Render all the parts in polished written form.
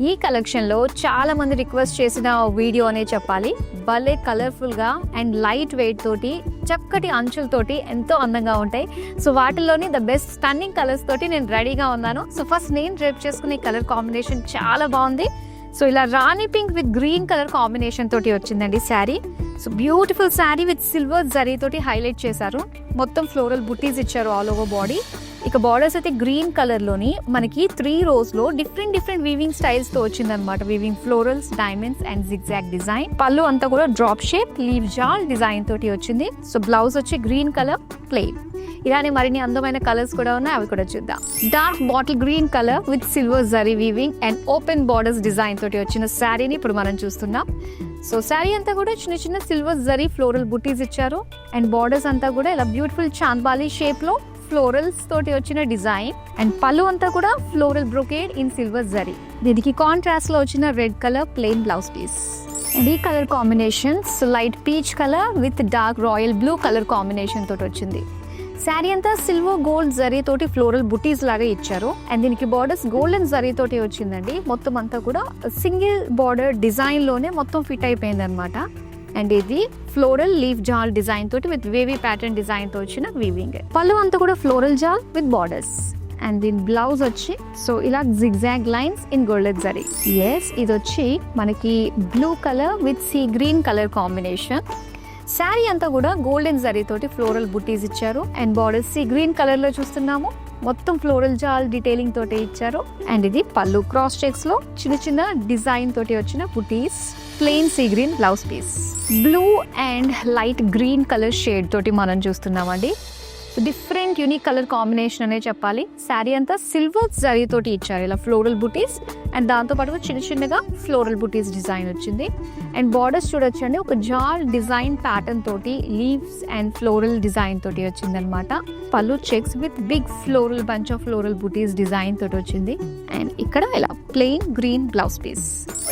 ఈ కలెక్షన్లో చాలా మంది రిక్వెస్ట్ చేసిన వీడియో అనే చెప్పాలి. భలే కలర్ఫుల్గా అండ్ లైట్ వెయిట్ తోటి చక్కటి అంచులతోటి ఎంతో అందంగా ఉంటాయి. సో వాటిల్లోని ద బెస్ట్ స్టన్నింగ్ కలర్స్ తోటి నేను రెడీగా ఉన్నాను. సో ఫస్ట్ నేను డ్రేప్ చేసుకునే కలర్ కాంబినేషన్ చాలా బాగుంది. సో ఇలా rani pink with green colour combination తోటి వచ్చిందండి sari. So beautiful sari with silver zari తోటి హైలైట్ చేశారు. మొత్తం ఫ్లోరల్ బుటీస్ ఇచ్చారు ఆల్ ఓవర్ బాడీ. ఇక బార్డర్స్ అయితే గ్రీన్ కలర్లోని మనకి 3 rows డిఫరెంట్ వీవింగ్ స్టైల్స్తో వచ్చిందనమాట. Weaving florals, diamonds and zigzag design. పళ్ళు అంతా కూడా డ్రాప్ షేప్ లీవ్ జాల్ డిజైన్ తోటి వచ్చింది. సో బ్లౌజ్ వచ్చి గ్రీన్ కలర్ ప్లెయిన్. ఇలానే మరిన్ని అందమైన కలర్స్ కూడా ఉన్నాయి, అవి కూడా చూద్దాం. Dark bottle green colour with silver zari weaving and open borders design తోటి వచ్చిన శారీని ఇప్పుడు మనం చూస్తున్నాం. సో శారీ అంతా కూడా చిన్న చిన్న సిల్వర్ జరీ ఫ్లోరల్ బుటీస్ ఇచ్చారు అండ్ బార్డర్స్ అంతా కూడా ఇలా బ్యూటిఫుల్ చాంద్బాలి షేప్లో ఫ్లోరల్స్ తోటి వచ్చిన డిజైన్ అండ్ పళ్ళు అంతా కూడా floral brocade in silver zari. దీనికి కాంట్రాస్ట్ లో వచ్చిన red colour plain blouse piece. And ఈ colour combinations light peach colour with dark royal blue colour combination తోటి వచ్చింది. శారీ అంతా సిల్వర్ గోల్డ్ జరీ తోటి ఫ్లోరల్ బుటీస్ లాగా ఇచ్చారు అండ్ దీనికి బార్డర్స్ గోల్డెన్ జరీ తోటి వచ్చిందండి. మొత్తం అంతా కూడా సింగిల్ బార్డర్ డిజైన్ లోనే మొత్తం ఫిట్ అయిపోయింది అనమాట. అండ్ ఇది ఫ్లోరల్ లీఫ్ జాల్ డిజైన్ తోటి విత్ వేవీ ప్యాటర్న్ డిజైన్ తో వచ్చిన వీవింగ్. పళ్ళు అంతా కూడా ఫ్లోరల్ జాల్ విత్ బార్డర్స్ అండ్ దీని బ్లౌజ్ వచ్చి సో ఇలా zigzag lines in golden zari. Yes, ఇది వచ్చి మనకి blue colour with sea green colour combination. Sari అంతా కూడా గోల్డెన్ జరీ తోటి ఫ్లోరల్ బుటీస్ ఇచ్చారు and borders sea green colour లో చూస్తున్నాము. మొత్తం ఫ్లోరల్ జాల్ డీటెయిలింగ్ తోటి ఇచ్చారు అండ్ ఇది పళ్ళు క్రాస్ చెక్స్ లో చిన్న చిన్న డిజైన్ తోటి వచ్చిన బుటీస్. Plain sea green blouse piece. Blue and light green colour shade తోటి మనం చూస్తున్నామండి. డిఫరెంట్ యూనిక్ కలర్ కాంబినేషన్ అనే చెప్పాలి. శారీ అంతా సిల్వర్ జరీ తోటి ఇచ్చారు ఇలా ఫ్లోరల్ బుటీస్ అండ్ దాంతో పాటు చిన్న చిన్నగా ఫ్లోరల్ బుటీస్ డిజైన్ వచ్చింది. అండ్ బార్డర్స్ చూడొచ్చండి, ఒక జాల్ డిజైన్ ప్యాటర్న్ తోటి లీవ్స్ అండ్ ఫ్లోరల్ డిజైన్ తోటి వచ్చింది అనమాట. Pallu checks with big floral bunch of floral బుటీస్ డిజైన్ తోటి వచ్చింది అండ్ ఇక్కడ ఇలా ప్లెయిన్ గ్రీన్ బ్లౌజ్ పీస్.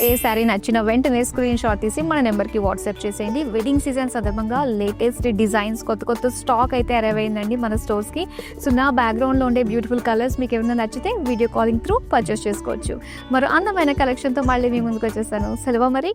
ఏ శారీ నచ్చిన వెంటనే స్క్రీన్ షాట్ తీసి మన నెంబర్కి వాట్సాప్ చేసేయండి. వెడ్డింగ్ సీజన్ సందర్భంగా లేటెస్ట్ డిజైన్స్ కొత్త స్టాక్ అయితే అరైవ్ అయిందండి మన స్టోర్స్కి. సో నా బ్యాక్గ్రౌండ్లో ఉండే బ్యూటిఫుల్ కలర్స్ మీకు ఏమైనా నచ్చితే వీడియో కాలింగ్ త్రూ పర్చేస్ చేసుకోవచ్చు. మరో అందమైన కలెక్షన్తో మళ్ళీ మీ ముందుకు వచ్చేస్తాను. సెలవు మరి.